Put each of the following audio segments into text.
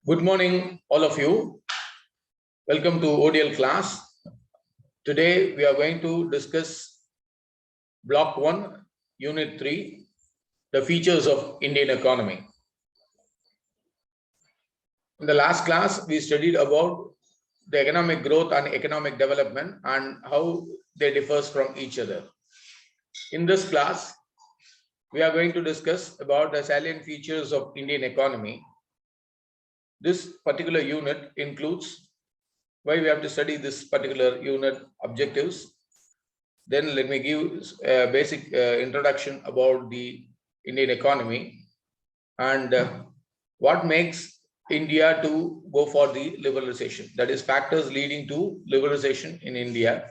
Good morning, all of you. Welcome to ODL class. Today, we are going to discuss Block 1, Unit 3, the features of Indian economy. In the last class, we studied about the economic growth and economic development and how they differ from each other. In this class, we are going to discuss about the salient features of Indian economy. This particular unit includes why we have to study this particular unit objectives. Then let me give a basic introduction about the Indian economy and what makes India to go for the liberalization. That is factors leading to liberalization in India.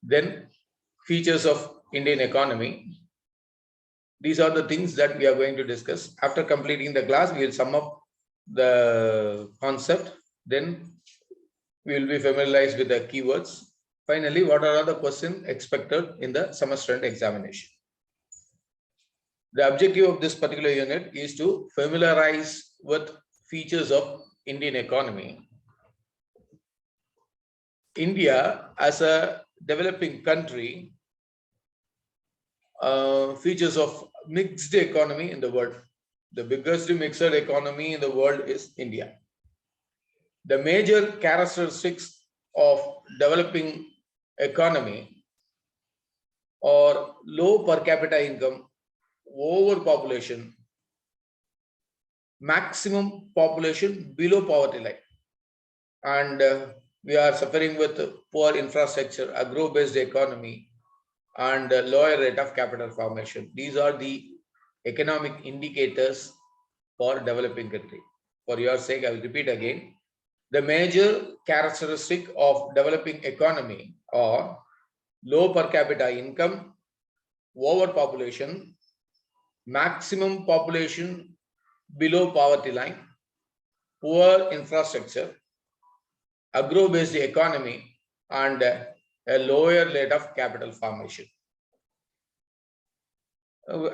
Then features of Indian economy. These are the things that we are going to discuss. After completing the class, we will sum up the concept. Then we will be familiarized with the keywords. Finally, what are the questions expected in the semester end examination? The objective of this particular unit is to familiarize with features of Indian economy. India, as a developing country, features of mixed economy in the world. The biggest mixed economy in the world is India. The major characteristics of developing economy are low per capita income, overpopulation, maximum population below poverty line, and we are suffering with poor infrastructure, agro-based economy, and lower rate of capital formation. These are the economic indicators for developing country. For your sake, I will repeat again. The major characteristic of developing economy are low per capita income, overpopulation, maximum population below poverty line, poor infrastructure, agro-based economy, and a lower rate of capital formation.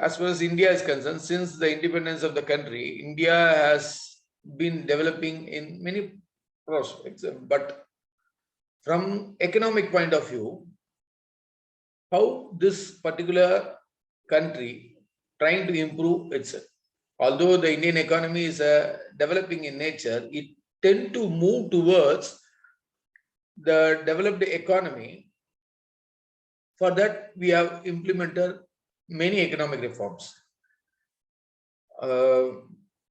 As far as India is concerned, since the independence of the country, India has been developing in many prospects, but from economic point of view, how this particular country trying to improve itself. Although the Indian economy is developing in nature, it tend to move towards the developed economy. For that, we have implemented many economic reforms.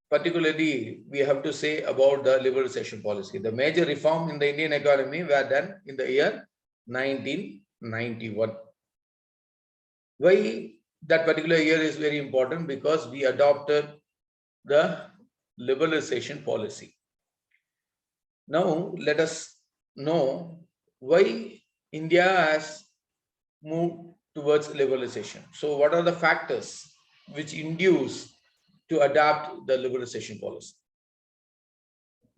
Particularly, we have to say about the liberalization policy. The major reform in the Indian economy were done in the year 1991. Why that particular year is very important? Because we adopted the liberalization policy. Now, let us know why India has moved towards liberalization. So, what are the factors which induce to adopt the liberalization policy?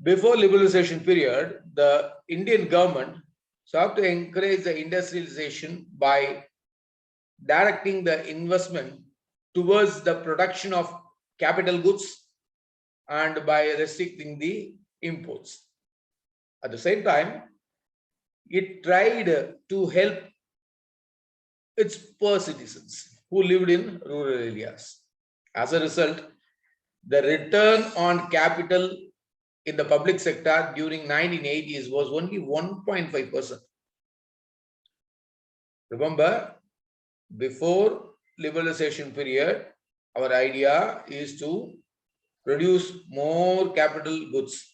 Before liberalization period, the Indian government sought to encourage the industrialization by directing the investment towards the production of capital goods and by restricting the imports. At the same time, it tried to help its poor citizens who lived in rural areas. As a result, the return on capital in the public sector during 1980s was only 1.5%. Remember, before liberalization period, our idea is to produce more capital goods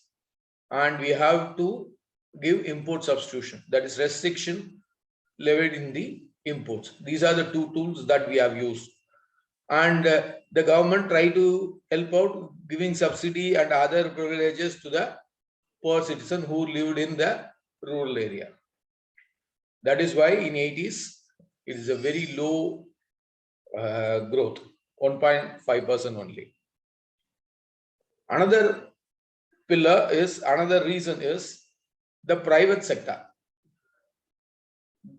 and we have to give import substitution, that is restriction levied in the imports. These are the two tools that we have used, and the government tried to help out giving subsidy and other privileges to the poor citizen who lived in the rural area. That is why in 80s it is a very low growth, 1.5% only. Another reason is the private sector.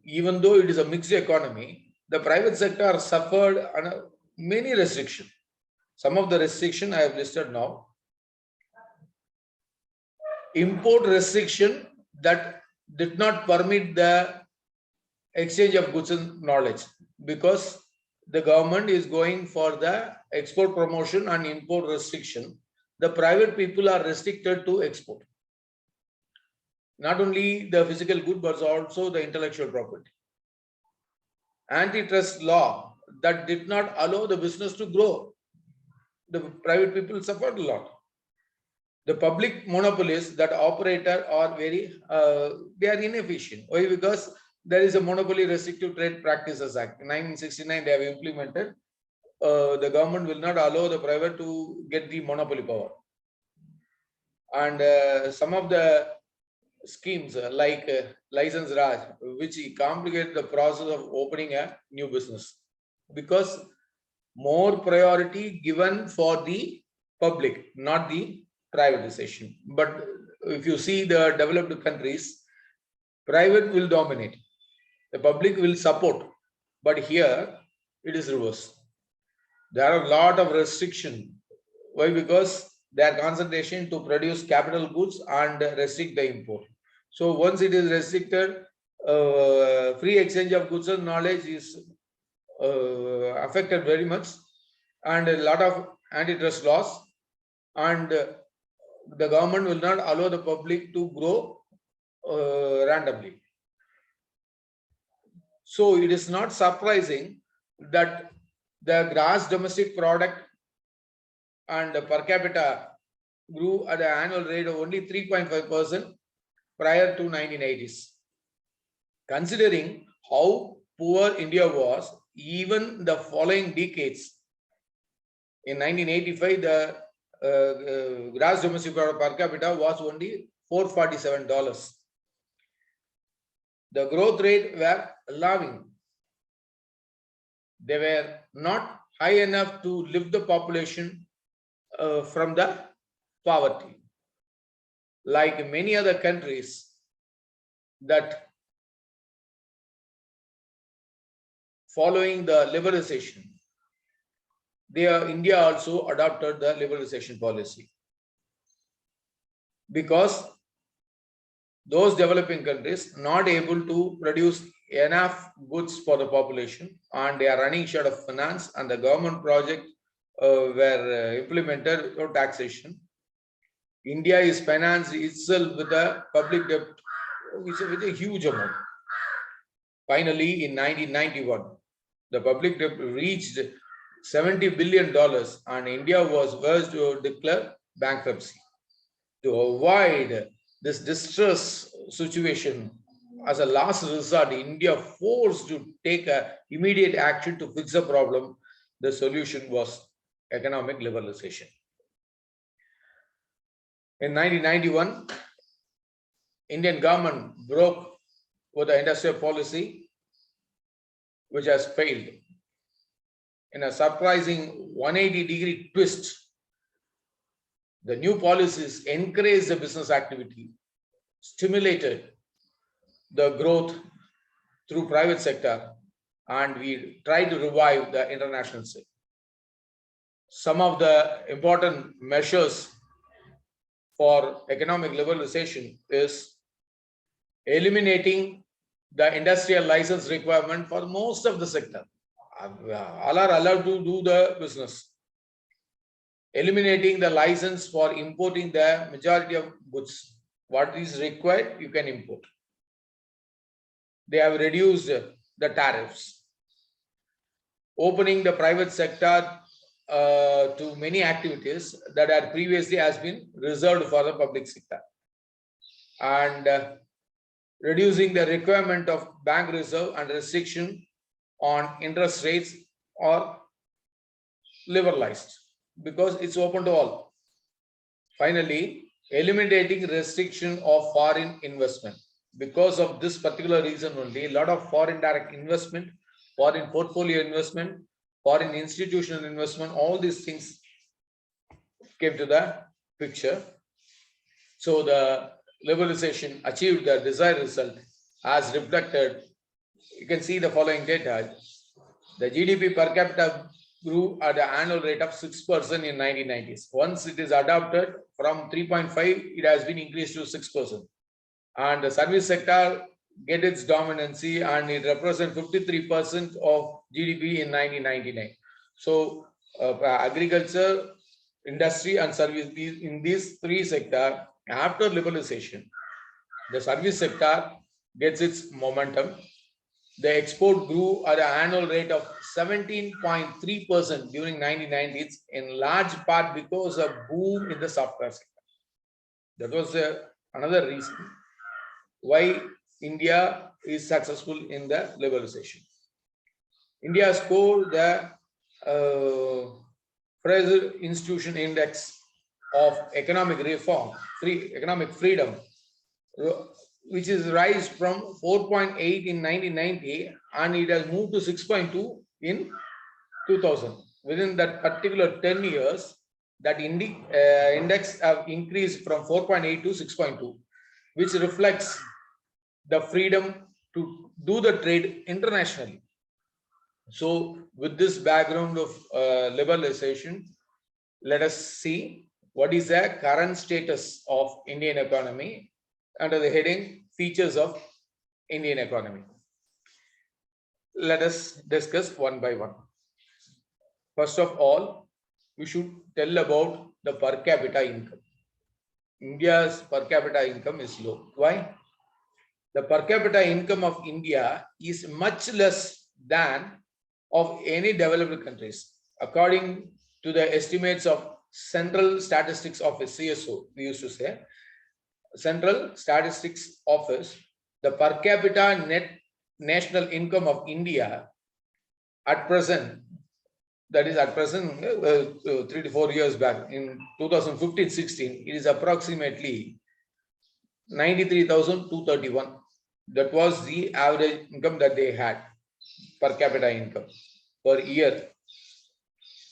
Even though it is a mixed economy, the private sector suffered under many restrictions. Some of the restrictions I have listed now. Import restriction that did not permit the exchange of goods and knowledge, because the government is going for the export promotion and import restriction. The private people are restricted to export. Not only the physical good, but also the intellectual property. Antitrust law that did not allow the business to grow. The private people suffered a lot. The public monopolies that operator are very, they are inefficient. Why? Because there is a Monopoly Restrictive Trade Practices Act. In 1969, they have implemented. The government will not allow the private to get the monopoly power. And some of the schemes like license Raj, which complicate the process of opening a new business, because more priority given for the public, not the privatization. But if you see the developed countries, private will dominate, the public will support. But here it is reverse. There are a lot of restriction. Why? Because their concentration to produce capital goods and restrict the import. So once it is restricted, free exchange of goods and knowledge is affected very much, and a lot of antitrust laws, and the government will not allow the public to grow randomly. So it is not surprising that the gross domestic product and per capita grew at an annual rate of only 3.5% prior to 1980s. Considering how poor India was, even the following decades, in 1985, the gross domestic product per capita was only $447. The growth rate were alarming. They were not high enough to lift the population from the poverty. Like many other countries that following the liberalization, India also adopted the liberalization policy, because those developing countries not able to produce enough goods for the population, and they are running short of finance, and the government project were implemented without taxation. India is financed itself with a public debt with a huge amount. Finally, in 1991, the public debt reached $70 billion, and India was forced to declare bankruptcy. To avoid this distress situation, as a last resort, India forced to take immediate action to fix the problem. The solution was economic liberalization. In 1991, Indian government broke with the industrial policy, which has failed. In a surprising 180-degree twist, the new policies encouraged the business activity, stimulated the growth through private sector, and we tried to revive the international sector. Some of the important measures for economic liberalization is eliminating the industrial license requirement for most of the sector. All are allowed to do the business. Eliminating the license for importing the majority of goods. What is required, you can import. They have reduced the tariffs. Opening the private sector to many activities that had previously has been reserved for the public sector. And reducing the requirement of bank reserve and restriction on interest rates are liberalized, because it's open to all. Finally, eliminating restriction of foreign investment. Because of this particular reason only, a lot of foreign direct investment, foreign portfolio investment, foreign institutional investment, all these things came to the picture. So the liberalization achieved the desired result as reflected. You can see the following data. The GDP per capita grew at an annual rate of 6% in 1990s. Once it is adopted from 3.5, it has been increased to 6%. And the service sector get its dominancy, and it represents 53% of GDP in 1999. So agriculture, industry and service, in these three sectors, after liberalization, the service sector gets its momentum. The export grew at an annual rate of 17.3% during 1990s, in large part because of boom in the software sector. That was another reason why India is successful in the liberalization. India scored the Fraser Institution Index of Economic Reform, Economic Freedom, which is rise from 4.8 in 1990, and it has moved to 6.2 in 2000. Within that particular 10 years, that index have increased from 4.8 to 6.2, which reflects the freedom to do the trade internationally. So with this background of liberalization, let us see what is the current status of Indian economy under the heading Features of Indian Economy. Let us discuss one by one. First of all, we should tell about the per capita income. India's per capita income is low. Why? The per capita income of India is much less than of any developed countries. According to the estimates of Central Statistics Office, CSO, we used to say, Central Statistics Office, the per capita net national income of India at present, that is at present 3 to 4 years back, in 2015-16, it is approximately 93,231. That was the average income that they had, per capita income per year.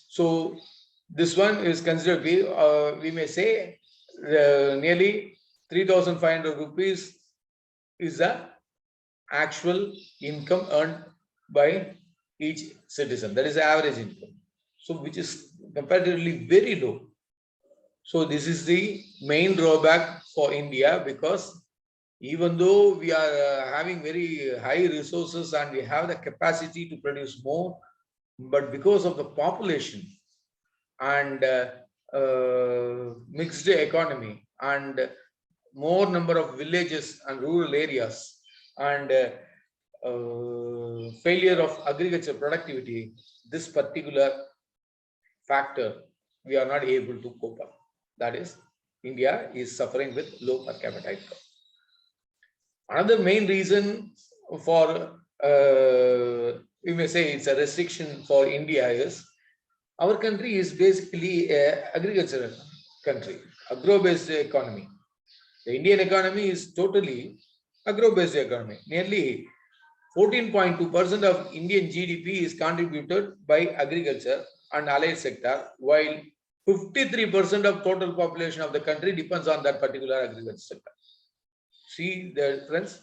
So this one is considered, we may say nearly 3,500 rupees is the actual income earned by each citizen. That is the average income. So which is comparatively very low. So this is the main drawback for India, because even though we are having very high resources and we have the capacity to produce more, but because of the population and mixed economy and more number of villages and rural areas and failure of agriculture productivity, this particular factor we are not able to cope up. That is, India is suffering with low per capita income. Another main reason for, we may say it's a restriction for India, is our country is basically an agricultural country, agro-based economy. The Indian economy is totally agro-based economy. Nearly 14.2% of Indian GDP is contributed by agriculture and allied sector, while 53% of total population of the country depends on that particular agriculture sector. See the difference.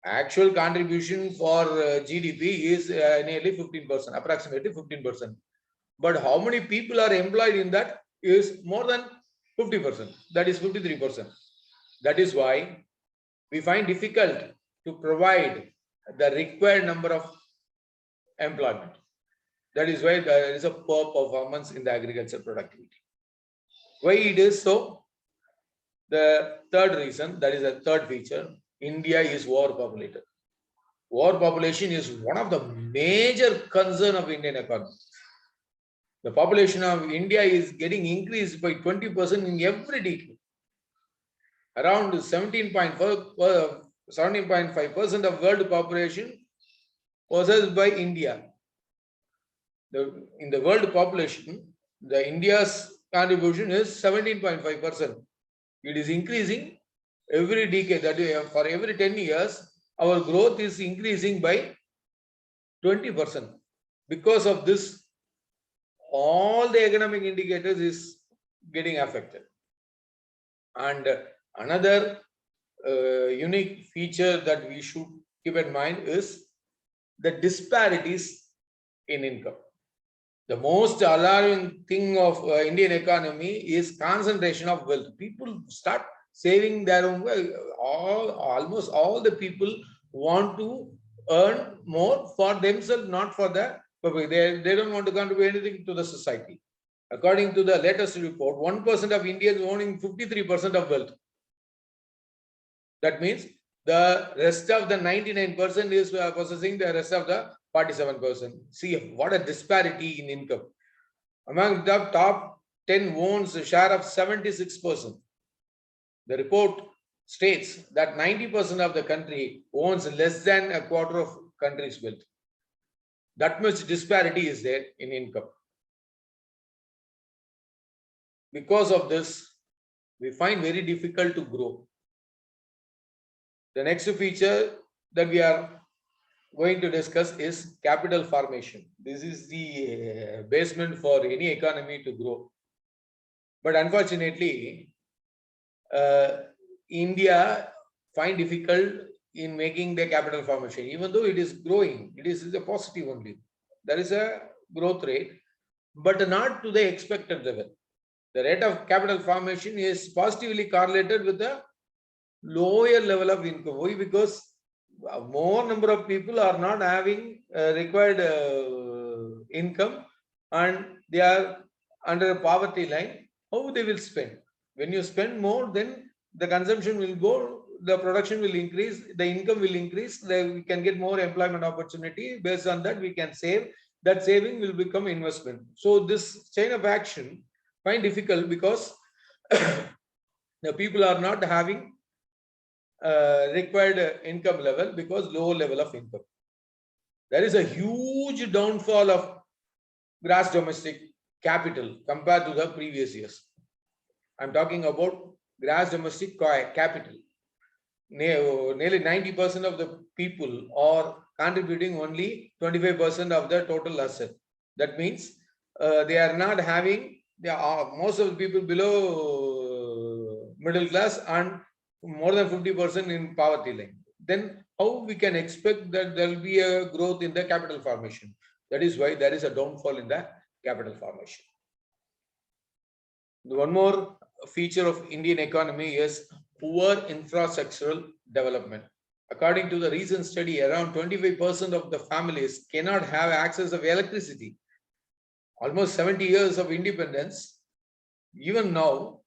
Actual contribution for GDP is nearly 15%, approximately 15%. But how many people are employed in that is more than 50%. That is 53%. That is why we find difficult to provide the required number of employment. That is why there is a poor performance in the agriculture productivity. Why it is so? The third reason, that is a third feature, India is overpopulated. Overpopulation is one of the major concern of Indian economy. The population of India is getting increased by 20% in every decade. Around 17.5% of world population possessed by India. In the world population, the India's contribution is 17.5%. It is increasing every decade. That is, for every 10 years, our growth is increasing by 20%. Because of this, all the economic indicators is getting affected. And another unique feature that we should keep in mind is the disparities in income. The most alarming thing of Indian economy is concentration of wealth. People start saving their own wealth. Almost all the people want to earn more for themselves, not for the public. They don't want to contribute anything to the society. According to the latest report, 1% of Indians owning 53% of wealth. That means the rest of the 99% is possessing the rest of the 47%. See what a disparity in income. Among the top 10 owns a share of 76%. The report states that 90% of the country owns less than a quarter of country's wealth. That much disparity is there in income. Because of this, we find very difficult to grow. The next feature that we are going to discuss is capital formation. This is the basement for any economy to grow. But unfortunately, India find difficult in making the capital formation. Even though it is growing, it is a positive only. There is a growth rate, but not to the expected level. The rate of capital formation is positively correlated with the lower level of income. Why? Because more number of people are not having required income and they are under a poverty line. How they will spend? When you spend more, then the consumption will go, the production will increase, the income will increase, we can get more employment opportunity. Based on that, we can save. That saving will become investment. So this chain of action find difficult because the people are not having required income level because low level of income. There is a huge downfall of gross domestic capital compared to the previous years. I'm talking about gross domestic capital. Nearly 90% of the people are contributing only 25% of the total asset. That means they are not having, most of the people below middle class and more than 50% in poverty line. Then how we can expect that there will be a growth in the capital formation? That is why there is a downfall in the capital formation. One more feature of Indian economy is poor infrastructural development. According to the recent study, around 25% of the families cannot have access of electricity. Almost 70 years of independence, even now,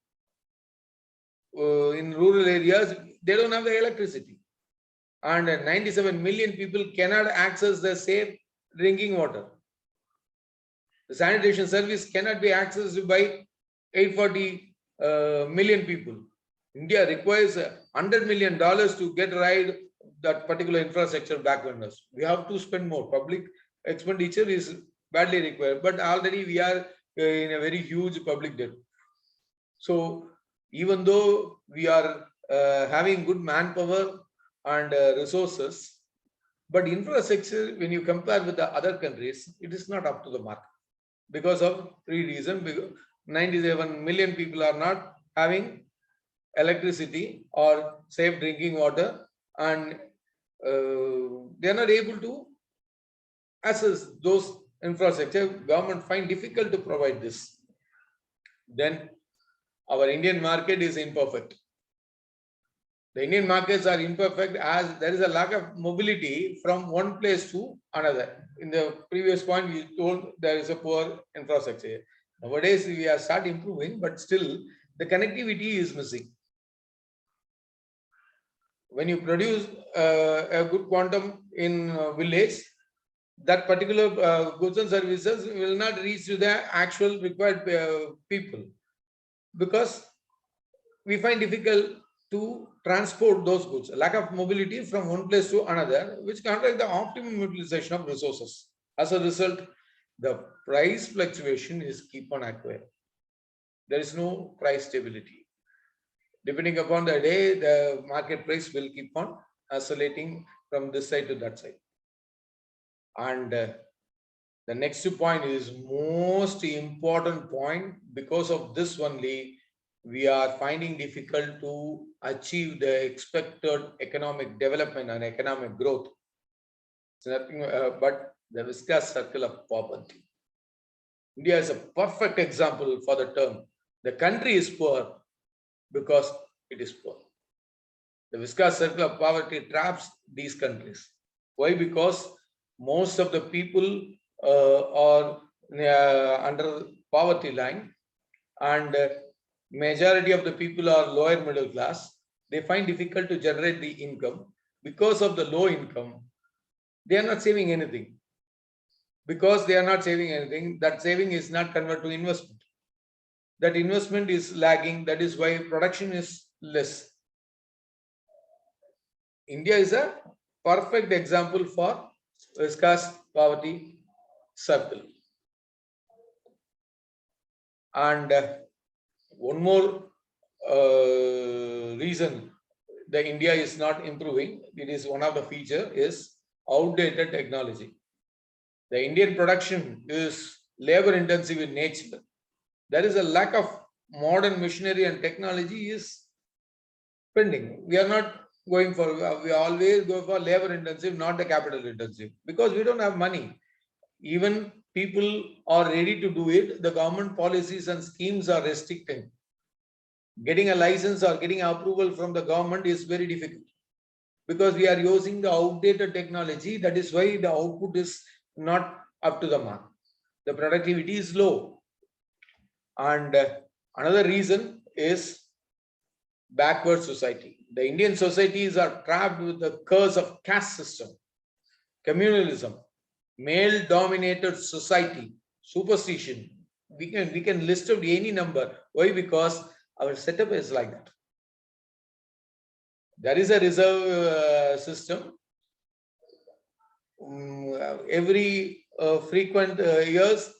in rural areas, they don't have the electricity. And 97 million people cannot access the safe drinking water. The sanitation service cannot be accessed by 840 million people. India requires $100 million to get right that particular infrastructure backwardness. We have to spend more. Public expenditure is badly required, but already we are in a very huge public debt. So even though we are having good manpower and resources, but infrastructure, when you compare with the other countries, it is not up to the mark because of three reasons. 97 million people are not having electricity or safe drinking water, and they are not able to access those infrastructure. Government find difficult to provide this. Then our Indian market is imperfect. The Indian markets are imperfect as there is a lack of mobility from one place to another. In the previous point, we told there is a poor infrastructure. Nowadays, we are start improving, but still the connectivity is missing. When you produce a good quantum in village, that particular goods and services will not reach to the actual required people, because we find difficult to transport those goods. Lack of mobility from one place to another, which contracts the optimum utilization of resources. As a result, the price fluctuation is keep on occurring. There is no price stability. Depending upon the day, the market price will keep on oscillating from this side to that side. And the next point is most important point. Because of this only, we are finding difficult to achieve the expected economic development and economic growth. It's nothing but the viscous circle of poverty. India is a perfect example for the term. The country is poor because it is poor. The viscous circle of poverty traps these countries. Why? Because most of the people are under poverty line, and majority of the people are lower middle class. They find difficult to generate the income. Because of the low income, they are not saving anything. Because they are not saving anything, that saving is not converted to investment. That investment is lagging. That is why production is less. India is a perfect example for viscous poverty circle. And one more reason the India is not improving, it is one of the feature, is outdated technology. The Indian production is labor intensive in nature. There is a lack of modern machinery and technology is pending. We are not going for, we always go for labor intensive, not the capital intensive, because we don't have money. Even people are ready to do it. The government policies and schemes are restricting. Getting a license or getting approval from the government is very difficult because we are using the outdated technology. That is why the output is not up to the mark. The productivity is low. And another reason is backward society. The Indian societies are trapped with the curse of caste system, communalism, male-dominated society, superstition. We can list out any number. Why? Because our setup is like that. There is a reserve system. Every frequent years,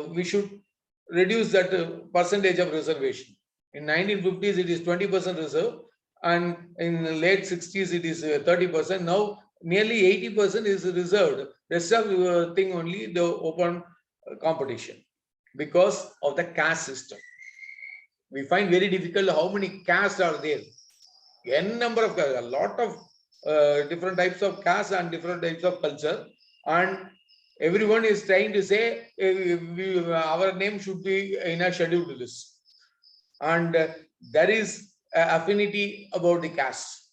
we should reduce that percentage of reservation. In 1950s, it is 20% reserve, and in the late 60s, it is 30%. Now, nearly 80% is reserved. Rest of thing only the open competition because of the caste system. We find very difficult how many castes are there. N number of castes, a lot of different types of castes and different types of culture, and everyone is trying to say our name should be in a scheduled list, and there is affinity about the caste.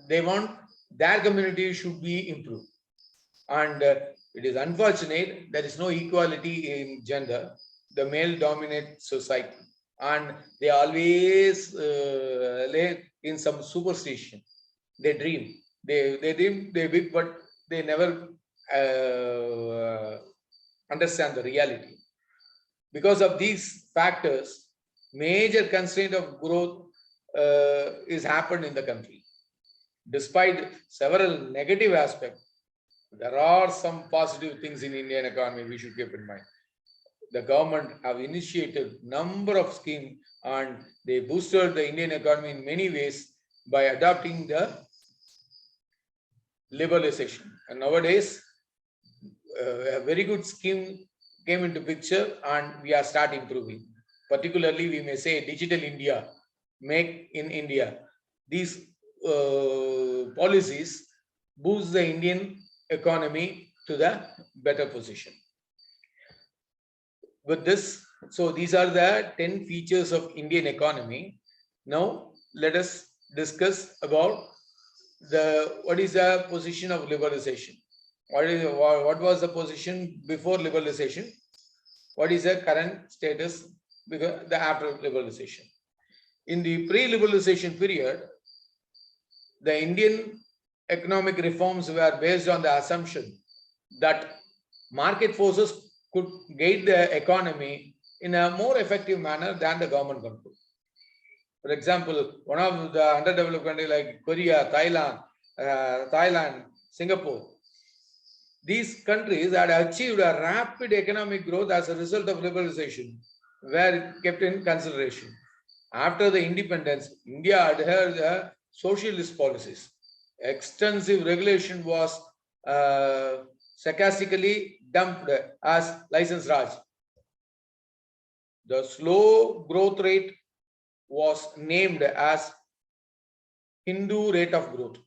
They want their community should be improved, and it is unfortunate there is no equality in gender. The male-dominant society, and they always lay in some superstition. They dream, they dream, they big, but they never understand the reality. Because of these factors, major constraint of growth is happened in the country. Despite several negative aspects, there are some positive things in Indian economy we should keep in mind. The government have initiated number of schemes and they boosted the Indian economy in many ways by adopting the liberalization. And nowadays, a very good scheme came into picture and we are start improving. Particularly, we may say Digital India, Make in India. These policies boost the Indian economy to the better position. With this, so these are the 10 features of Indian economy. Now, let us discuss about what is the position of liberalization. What was the position before liberalization? What is the current status after liberalization? In the pre-liberalization period, the Indian economic reforms were based on the assumption that market forces could guide the economy in a more effective manner than the government control. For example, one of the underdeveloped countries like Korea, Thailand, Singapore, these countries had achieved a rapid economic growth as a result of liberalization, were kept in consideration. After the independence, India adhered to socialist policies. Extensive regulation was sarcastically dumped as license Raj. The slow growth rate was named as Hindu rate of growth.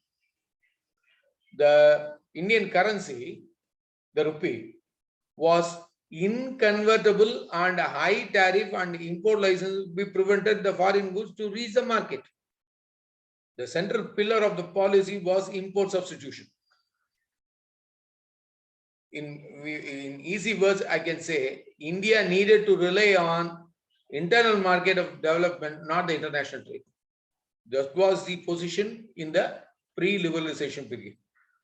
The Indian currency the rupee, was inconvertible and high tariff and import license be prevented the foreign goods to reach the market. The central pillar of the policy was import substitution. In easy words, I can say India needed to rely on internal market of development, not the international trade. That was the position in the pre-liberalization period.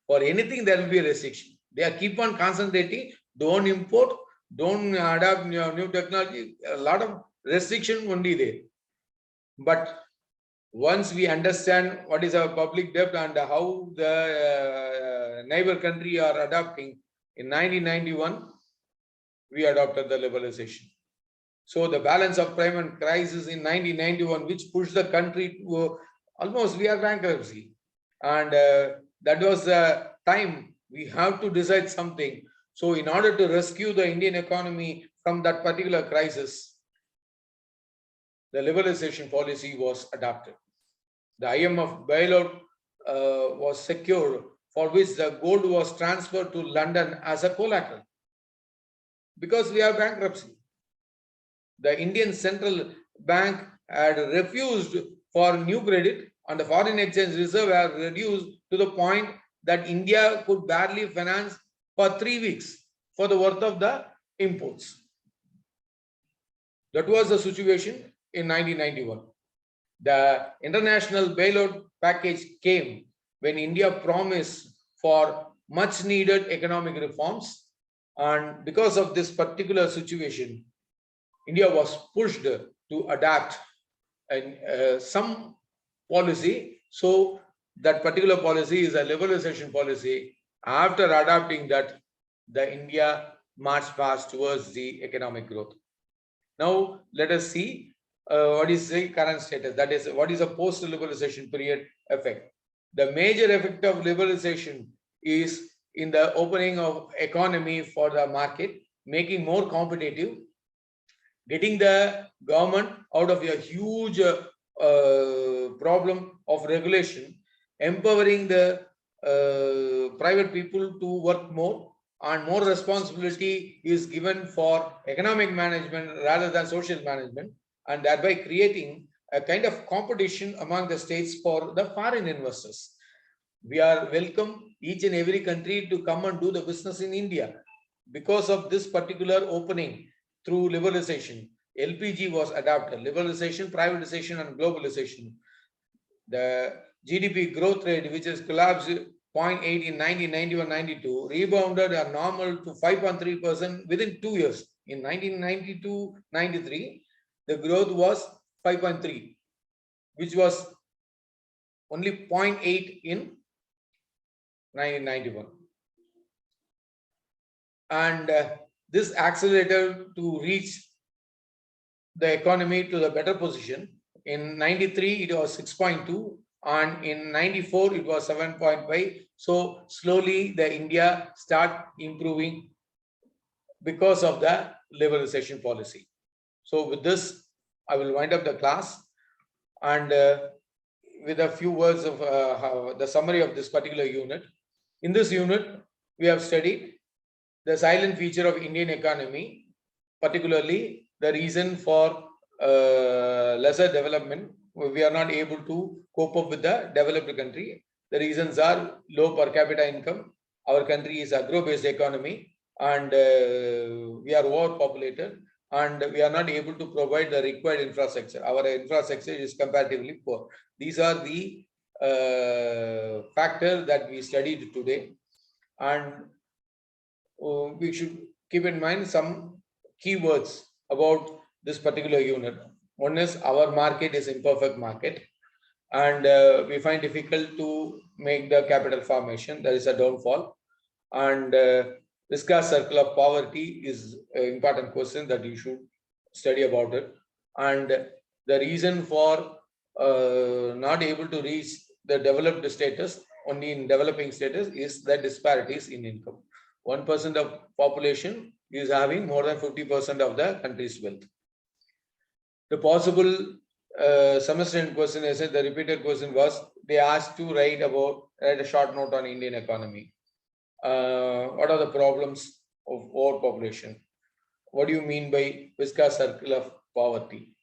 For anything, there will be a restriction. They are keep on concentrating, don't import, don't adopt new technology, a lot of restriction only there. But once we understand what is our public debt and how the neighbor country are adopting, in 1991, we adopted the liberalization. So the balance of payment crisis in 1991, which pushed the country to almost we are bankruptcy. And that was the time we have to decide something. So in order to rescue the Indian economy from that particular crisis, the liberalization policy was adopted. The IMF bailout was secured, for which the gold was transferred to London as a collateral. Because we have bankruptcy. The Indian Central Bank had refused for new credit and the foreign exchange reserve had reduced to the point that India could barely finance for 3 weeks for the worth of the imports. That was the situation in 1991. The international bailout package came when India promised for much needed economic reforms, and because of this particular situation, India was pushed to adapt some policy. So that particular policy is a liberalization policy. After adopting that, the India marched fast towards the economic growth. Now let us see what is the current status. That is, what is a post-liberalization period effect. The major effect of liberalization is in the opening of economy for the market, making more competitive, getting the government out of a huge problem of regulation, empowering the private people to work more, and more responsibility is given for economic management rather than social management, and thereby creating a kind of competition among the states for the foreign investors. We are welcome each and every country to come and do the business in India. Because of this particular opening through liberalization, LPG was adopted. Liberalization, privatization, and globalization. The GDP growth rate, which has collapsed 0.8 in 1991-92, rebounded a normal to 5.3% within 2 years. In 1992-93, the growth was 5.3, which was only 0.8 in 1991. And this accelerated to reach the economy to the better position. In 93, it was 6.2, and in 94, it was 7.5. So slowly, the India start improving because of the liberalization policy. So with this, I will wind up the class, and with a few words of the summary of this particular unit. In this unit, we have studied the silent feature of Indian economy, particularly the reason for lesser development. We are not able to cope up with the developed country. The reasons are low per capita income. Our country is agro-based economy, and we are overpopulated, and we are not able to provide the required infrastructure. Our infrastructure is comparatively poor. These are the factors that we studied today, and we should keep in mind some keywords about this particular unit. One is our market is imperfect market, and we find difficult to make the capital formation. There is a downfall, and viscous circle of poverty is an important question that you should study about it. And the reason for not able to reach the developed status, only in developing status, is the disparities in income. 1% of population is having more than 50% of the country's wealth. The possible semester end question, I said the repeated question was, they asked to write a short note on Indian economy. What are the problems of overpopulation? What do you mean by viscous circle of poverty?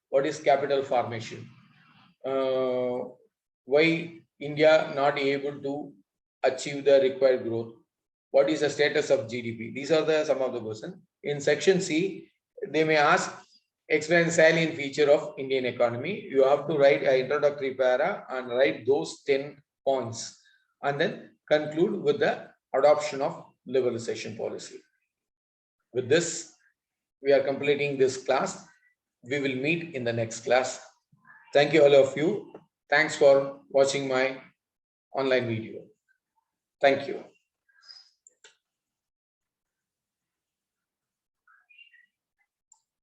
What is capital formation? Why India not able to achieve the required growth? What is the status of GDP? These are the some of the questions. In section C, they may ask explain the salient feature of Indian economy. You have to write an introductory para and write those 10 points and then conclude with the adoption of liberalization policy. With this, we are completing this class. We will meet in the next class. Thank you all of you. Thanks for watching my online video. Thank you.